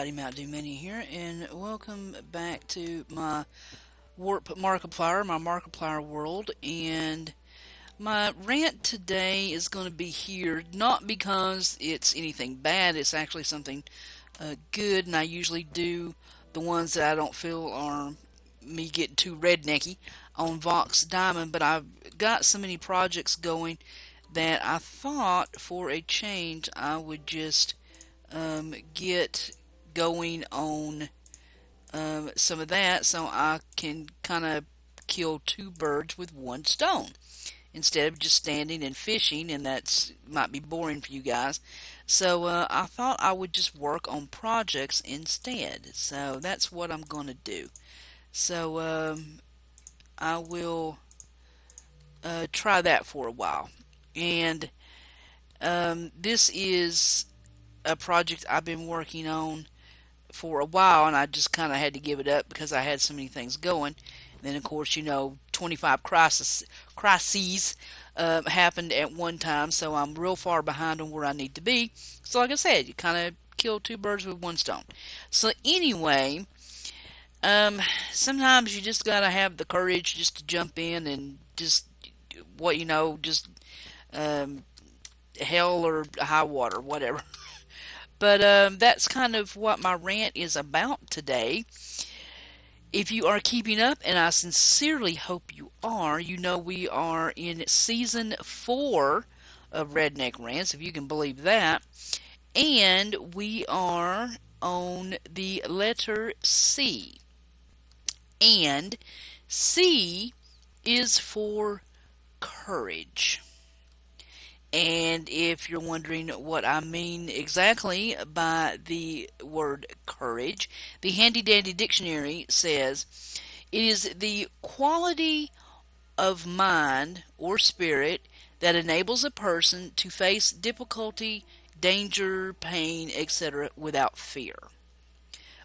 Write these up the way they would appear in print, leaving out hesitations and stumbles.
everybody, Mntdewmania here, and welcome back to my Warp Markiplier, my Markiplier world. And my rant today is going to be here not because it's anything bad, it's actually something good, and I usually do the ones that I don't feel are me getting too rednecky on Vox Diamond, but I've got so many projects going that I thought for a change I would just get going on some of that so I can kind of kill two birds with one stone instead of just standing and fishing, and that's might be boring for you guys. So I thought I would just work on projects instead. So that's what I'm going to do. So I will try that for a while. And this is a project I've been working on for a while, and I just kind of had to give it up because I had so many things going. And then, of course, 25 crises happened at one time, so I'm real far behind on where I need to be. So, like I said, you kind of kill two birds with one stone. So, anyway, sometimes you just gotta have the courage just to jump in and just um, hell or high water, whatever. But that's kind of what my rant is about today. If you are keeping up, and I sincerely hope you are, you know we are in season 4 of Redneck Rants, if you can believe that. And we are on the letter C. And C is for courage. And if you're wondering what I mean exactly by the word courage, the handy dandy dictionary says it is the quality of mind or spirit that enables a person to face difficulty, danger, pain, etc. without fear.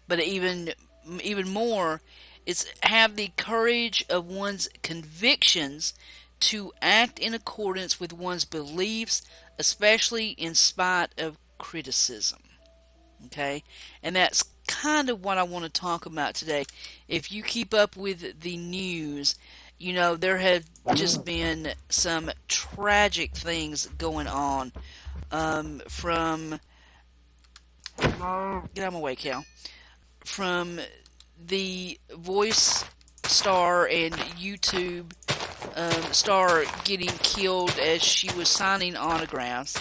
But even more, it's have the courage of one's convictions to act in accordance with one's beliefs, especially in spite of criticism. Okay? And that's kind of what I want to talk about today. If you keep up with the news, there have just been some tragic things going on from. Get out of my way, Cal. From the voice star and YouTube star getting killed as she was signing autographs.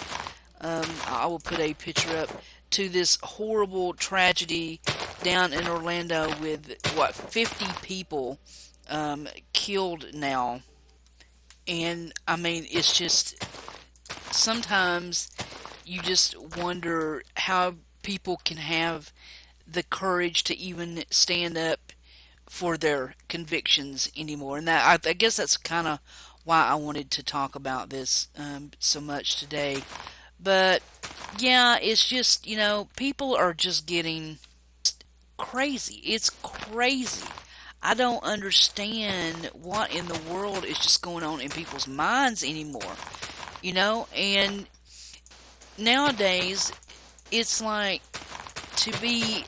I will put a picture up to this horrible tragedy down in Orlando with 50 people killed now. And I mean, it's just sometimes you just wonder how people can have the courage to even stand up for their convictions anymore. And I guess that's kind of why I wanted to talk about this so much today. But yeah, it's just, people are just getting crazy. It's crazy. I don't understand what in the world is just going on in people's minds anymore. And nowadays, it's like to be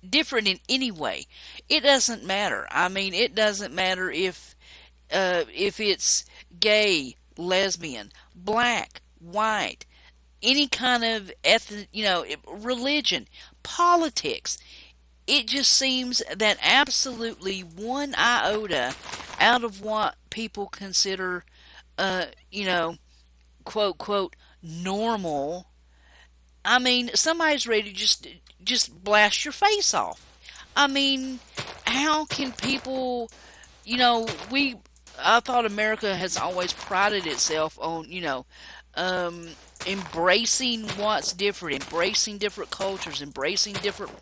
different in any way. It doesn't matter. I mean, it doesn't matter if it's gay, lesbian, black, white, any kind of ethnic, religion, politics. It just seems that absolutely one iota out of what people consider, uh, you know, quote quote normal. I mean, somebody's ready to just blast your face off. I mean, how can people, we, I thought America has always prided itself on, um, embracing what's different, embracing different cultures, embracing different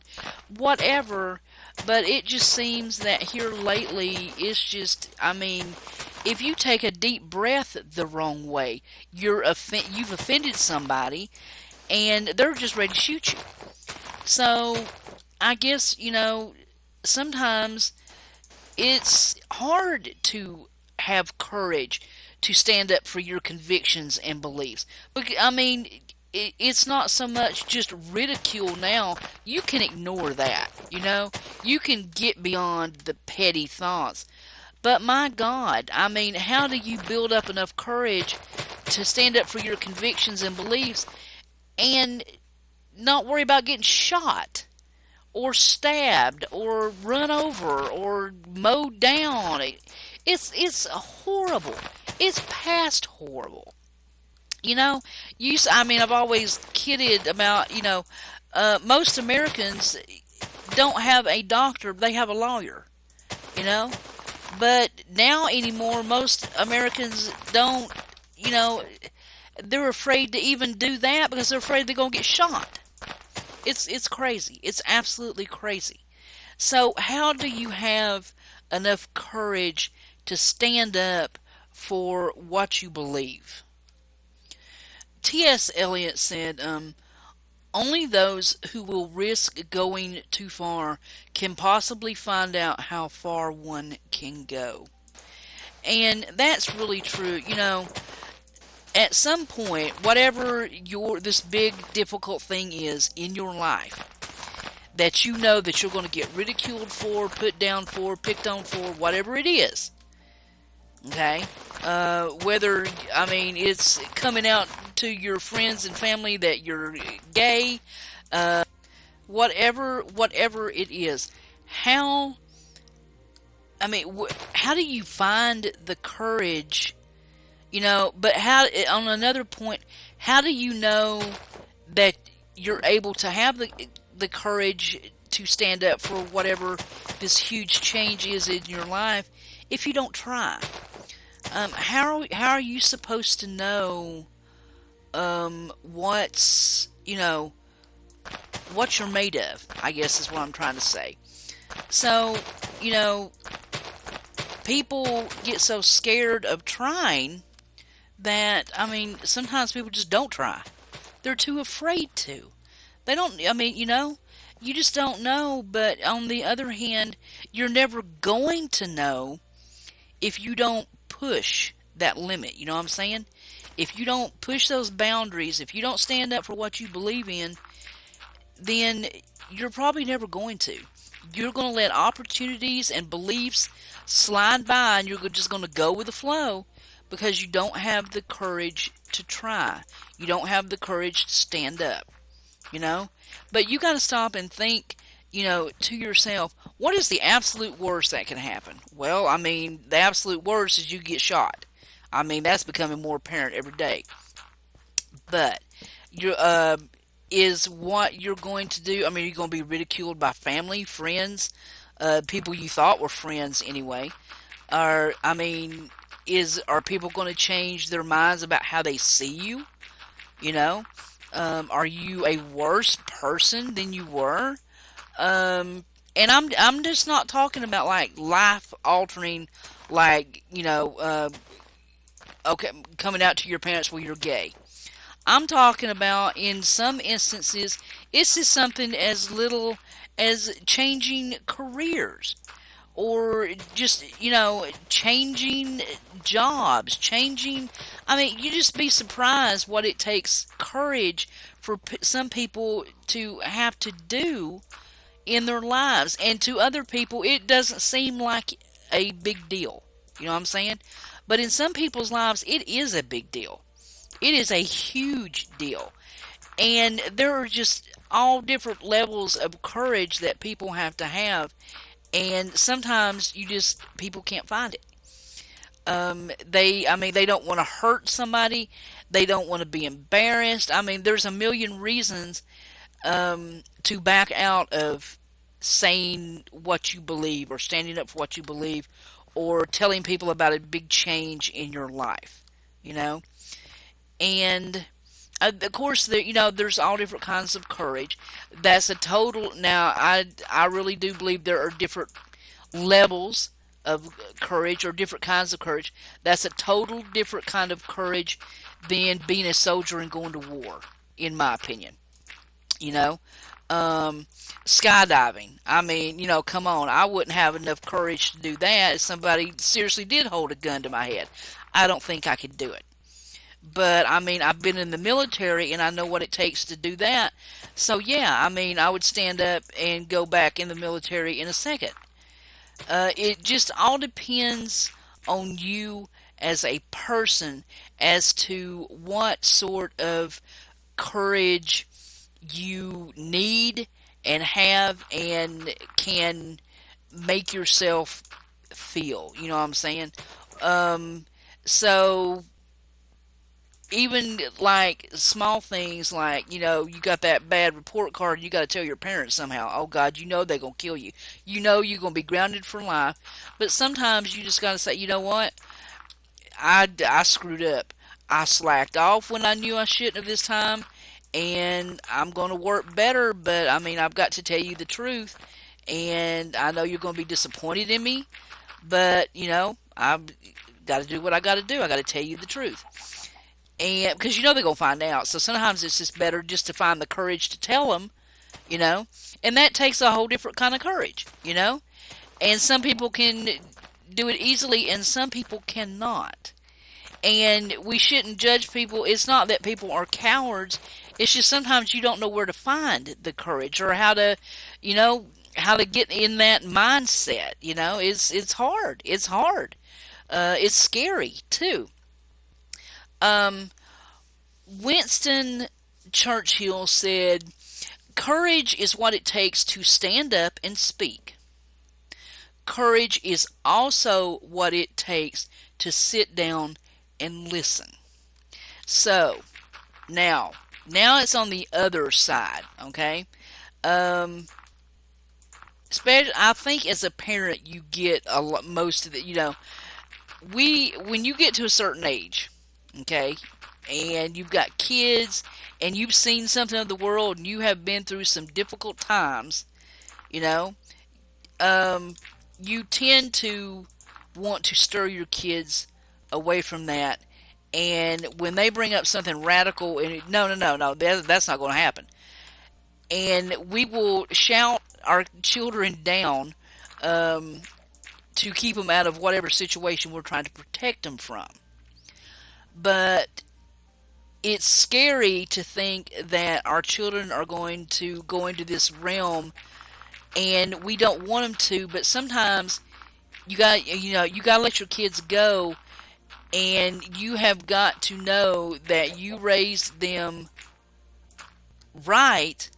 whatever. But it just seems that here lately, it's just, I mean, if you take a deep breath the wrong way, you've offended somebody, and they're just ready to shoot you. So I guess, sometimes it's hard to have courage to stand up for your convictions and beliefs. But I mean, it's not so much just ridicule now. You can ignore that, you know? You can get beyond the petty thoughts. But my God, I mean, how do you build up enough courage to stand up for your convictions and beliefs and not worry about getting shot or stabbed or run over or mowed down? It's horrible. It's past horrible. You know, I mean, I've always kidded about, most Americans don't have a doctor, they have a lawyer, you know? But now anymore, most Americans don't, you know, they're afraid to even do that because they're afraid they're going to get shot. It's crazy. It's absolutely crazy. So how do you have enough courage to stand up for what you believe? T.S. Eliot said, only those who will risk going too far can possibly find out how far one can go. And that's really true. At some point, whatever this big difficult thing is in your life that you know that you're going to get ridiculed for, put down for, picked on for, whatever it is, okay? Whether, I mean, it's coming out to your friends and family that you're gay, whatever it is, how, I mean, how do you find the courage, but how, on another point, how do you know that you're able to have the courage to stand up for whatever this huge change is in your life if you don't try? How are you supposed to know what's what you're made of, I guess is what I'm trying to say. So, people get so scared of trying that, I mean, sometimes people just don't try. They're too afraid to. They don't, I mean, you just don't know, but on the other hand, you're never going to know if you don't push that limit, you know what I'm saying? If you don't push those boundaries, if you don't stand up for what you believe in, then you're probably never going to. You're going to let opportunities and beliefs slide by, and you're just going to go with the flow because you don't have the courage to try. You don't have the courage to stand up, But you got to stop and think, to yourself, what is the absolute worst that can happen? Well, I mean, the absolute worst is you get shot. I mean, that's becoming more apparent every day. But is what you're going to do, I mean, you're going to be ridiculed by family, friends, people you thought were friends anyway. Are people going to change their minds about how they see you? Are you a worse person than you were? And I'm just not talking about like life altering, like okay, coming out to your parents while you're gay. I'm talking about in some instances, it's just something as little as changing careers or just, changing jobs, I mean, you just be surprised what it takes courage for some people to have to do in their lives. And to other people, it doesn't seem like a big deal. You know what I'm saying? But in some people's lives, it is a big deal. It is a huge deal. And there are just all different levels of courage that people have to have. And sometimes people can't find it. They don't want to hurt somebody. They don't want to be embarrassed. I mean, there's a million reasons to back out of saying what you believe or standing up for what you believe or telling people about a big change in your life, And of course, there's all different kinds of courage. That's a total. Now, I really do believe there are different levels of courage or different kinds of courage. That's a total different kind of courage than being a soldier and going to war, in my opinion. Skydiving. I mean, come on. I wouldn't have enough courage to do that if somebody seriously did hold a gun to my head. I don't think I could do it. But I mean, I've been in the military and I know what it takes to do that. So yeah, I mean, I would stand up and go back in the military in a second. It just all depends on you as a person as to what sort of courage you need and have and can make yourself feel. You know what I'm saying? Um, so even like small things like, you got that bad report card, you got to tell your parents somehow. Oh God, they're going to kill you. You're going to be grounded for life. But sometimes you just got to say, you know what? I screwed up. I slacked off when I knew I shouldn't have this time, and I'm going to work better, but I mean, I've got to tell you the truth, and I know you're going to be disappointed in me, but, I've got to do what I got to do. I got to tell you the truth. And because they're going to find out. So sometimes it's just better just to find the courage to tell them, you know, and that takes a whole different kind of courage. And some people can do it easily and some people cannot. And we shouldn't judge people. It's not that people are cowards. It's just sometimes you don't know where to find the courage or you know, how to get in that mindset. It's hard. It's hard. It's scary too. Um, Winston Churchill said, "Courage is what it takes to stand up and speak. Courage is also what it takes to sit down and listen." So, now it's on the other side, okay? Um, Especially, I think as a parent, you get a lot, most of it. When you get to a certain age, okay, and you've got kids, and you've seen something of the world, and you have been through some difficult times, you know, um, you tend to want to stir your kids away from that. And when they bring up something radical, and no, no, no, no, that's not going to happen. And we will shout our children down um, to keep them out of whatever situation we're trying to protect them from. But it's scary to think that our children are going to go into this realm, and we don't want them to. But sometimes you got to let your kids go, and you have got to know that you raised them right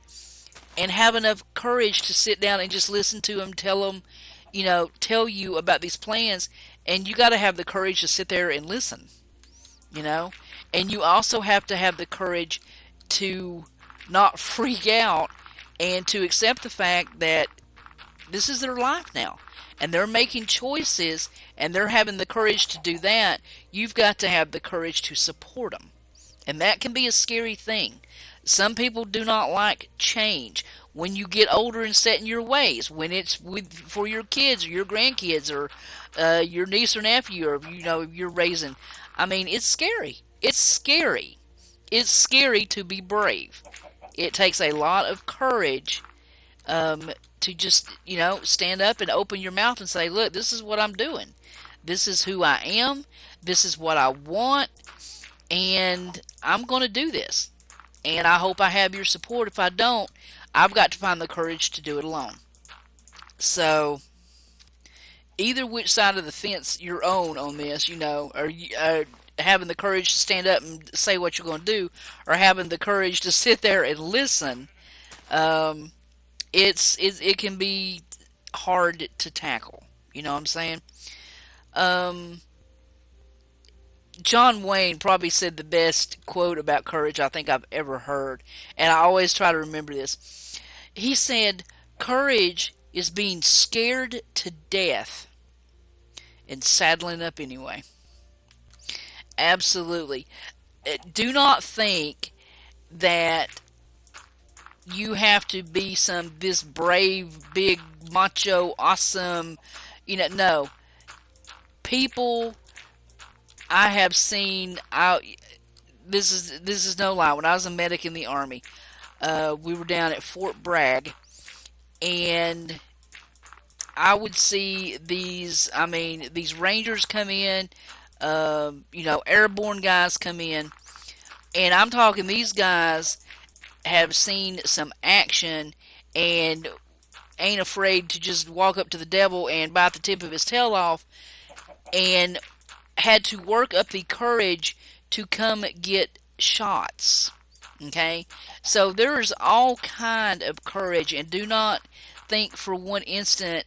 and have enough courage to sit down and just listen to them tell you about these plans, and you got to have the courage to sit there and listen, you know and you also have to have the courage to not freak out and to accept the fact that this is their life now, and they're making choices, and they're having the courage to do that. You've got to have the courage to support them, and that can be a scary thing. Some people do not like change. When you get older and set in your ways, when it's for your kids or your grandkids or your niece or nephew, or you're raising, I mean, it's scary. It's scary. It's scary to be brave. It takes a lot of courage to just stand up and open your mouth and say, "Look, this is what I'm doing. This is who I am. This is what I want, and I'm going to do this. And I hope I have your support. If I don't, I've got to find the courage to do it alone." So, either which side of the fence you're on this, or having the courage to stand up and say what you're going to do, or having the courage to sit there and listen, um, it can be hard to tackle. You know what I'm saying? Um, John Wayne probably said the best quote about courage I think I've ever heard, and I always try to remember this. He said, "Courage is being scared to death and saddling up anyway." Absolutely. Do not think that you have to be this brave, big, macho, awesome, no. People I have seen out. This is no lie. When I was a medic in the Army, we were down at Fort Bragg, and I would see these. I mean, these Rangers come in. Airborne guys come in, and I'm talking these guys have seen some action and ain't afraid to just walk up to the devil and bite the tip of his tail off, and had to work up the courage to come get shots. Okay, so there's all kind of courage, and do not think for one instant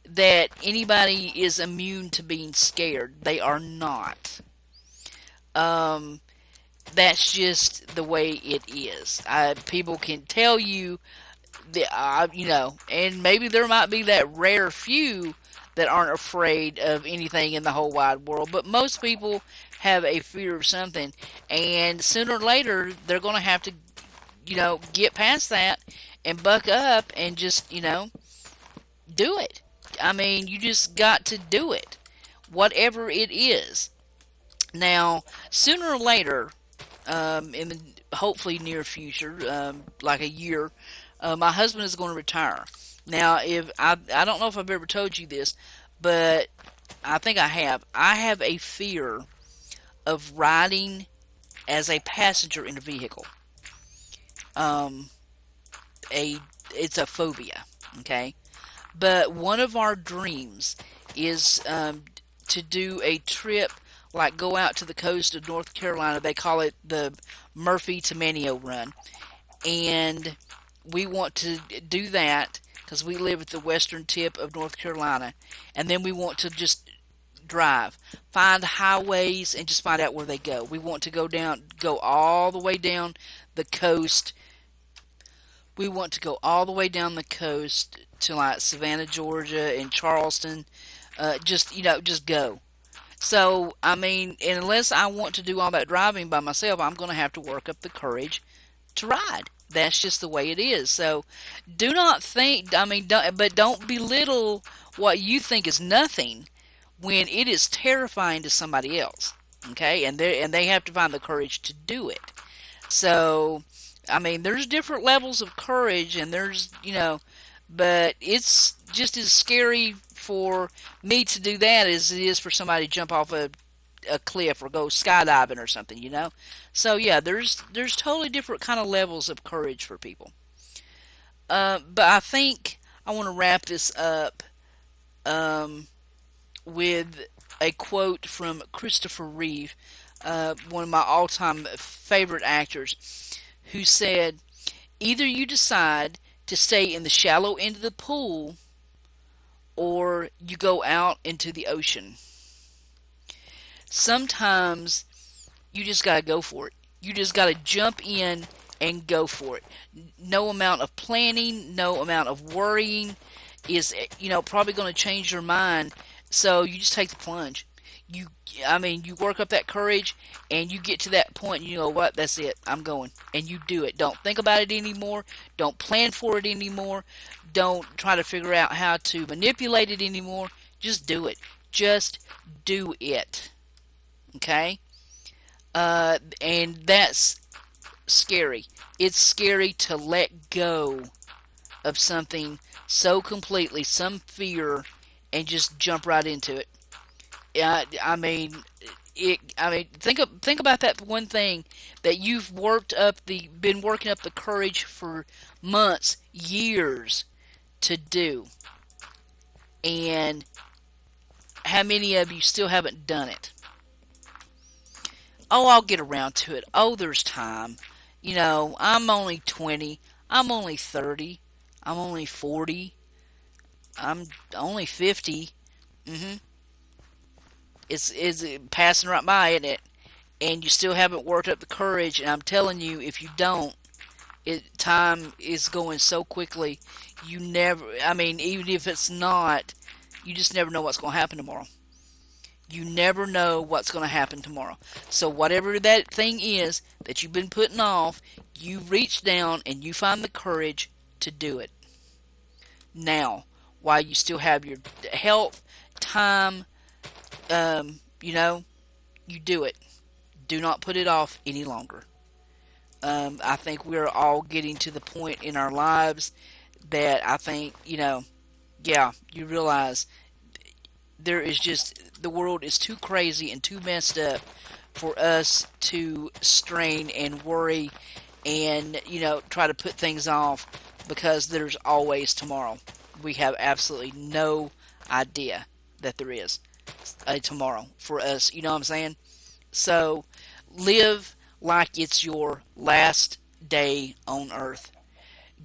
that anybody is immune to being scared. They are not. Um, that's just the way it is. People can tell you and maybe there might be that rare few that aren't afraid of anything in the whole wide world, but most people have a fear of something, and sooner or later they're going to have to, get past that and buck up and just, do it. I mean, you just got to do it, whatever it is. Now, sooner or later, in the hopefully near future, like a year, my husband is going to retire. Now, if I don't know if I've ever told you this, but I think I have. I have a fear of riding as a passenger in a vehicle. Um, a it's a phobia, okay? But one of our dreams is to do a trip, like go out to the coast of North Carolina. They call it the Mntdewmania run, and we want to do that because we live at the western tip of North Carolina, and then we want to just drive, find highways, and just find out where they go. We want to go all the way down the coast. We want to go all the way down the coast to like Savannah, Georgia, and Charleston. Just go. So, I mean, unless I want to do all that driving by myself, I'm going to have to work up the courage to ride. That's just the way it is. So, do not think, don't belittle what you think is nothing when it is terrifying to somebody else. Okay? And they have to find the courage to do it. So, I mean, there's different levels of courage, and but it's just as scary for me to do that as it is for somebody to jump off a cliff or go skydiving or something. So yeah, there's totally different kind of levels of courage for people. But I think I want to wrap this up um, with a quote from Christopher Reeve, one of my all-time favorite actors, who said, "Either you decide to stay in the shallow end of the pool, or you go out into the ocean." Sometimes you just got to go for it. You just got to jump in and go for it. No amount of planning, no amount of worrying is, probably going to change your mind. So you just take the plunge. You, you work up that courage, and you get to that point, and you know what, that's it, I'm going. And you do it. Don't think about it anymore. Don't plan for it anymore. Don't try to figure out how to manipulate it anymore. Just do it. Just do it. Okay? And that's scary. It's scary to let go of something so completely, some fear, and just jump right into it. I mean, think about that one thing that you've been working up the courage for months, years to do, and how many of you still haven't done it? Oh, I'll get around to it. Oh, there's time. I'm only 20. I'm only 30. I'm only 40. I'm only 50. hmm It's passing right by, isn't it? And you still haven't worked up the courage. And I'm telling you, if you don't, time is going so quickly. You never. I mean, even if it's not, you just never know what's going to happen tomorrow. You never know what's going to happen tomorrow. So whatever that thing is that you've been putting off, you reach down and you find the courage to do it now, while you still have your health, time. You know, you do it. Do not put it off any longer. I think we're all getting to the point in our lives that I think, yeah, you realize There is just, the world is too crazy and too messed up for us to strain and worry and, try to put things off because there's always tomorrow. We have absolutely no idea that there is a tomorrow for us. You know what I'm saying? So live like it's your last day on earth.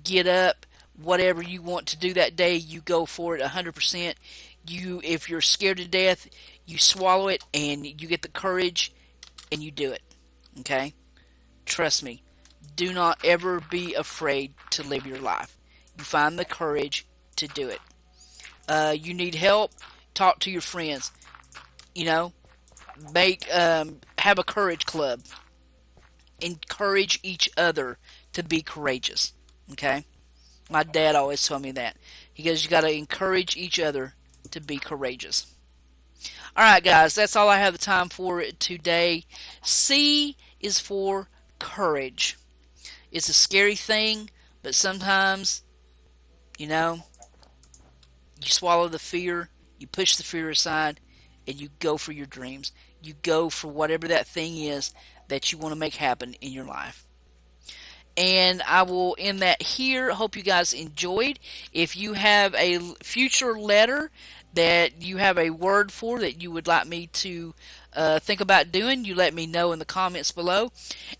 Get up, whatever you want to do that day, you go for it 100%. If you're scared to death, you swallow it and you get the courage and you do it. Okay? Trust me. Do not ever be afraid to live your life. You find the courage to do it. You need help, talk to your friends. You know, have a courage club. Encourage each other to be courageous. Okay? My dad always told me that. He goes, you got to encourage each other to be courageous. Alright, guys, that's all I have the time for today. C is for courage. It's a scary thing, but sometimes, you know, you swallow the fear, you push the fear aside, and you go for your dreams. You go for whatever that thing is that you want to make happen in your life. And I will end that here. Hope you guys enjoyed. If you have a future letter that you have a word for that you would like me to think about doing, you let me know in the comments below.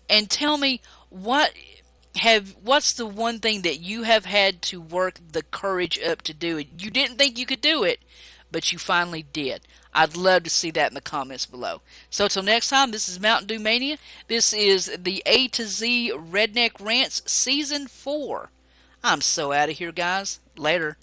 And tell me what's the one thing that you have had to work the courage up to do it. You didn't think you could do it, but you finally did. I'd love to see that in the comments below. So till next time, this is Mntdewmania. This is the A to Z Redneck Rants Season 4. I'm so out of here, guys. Later.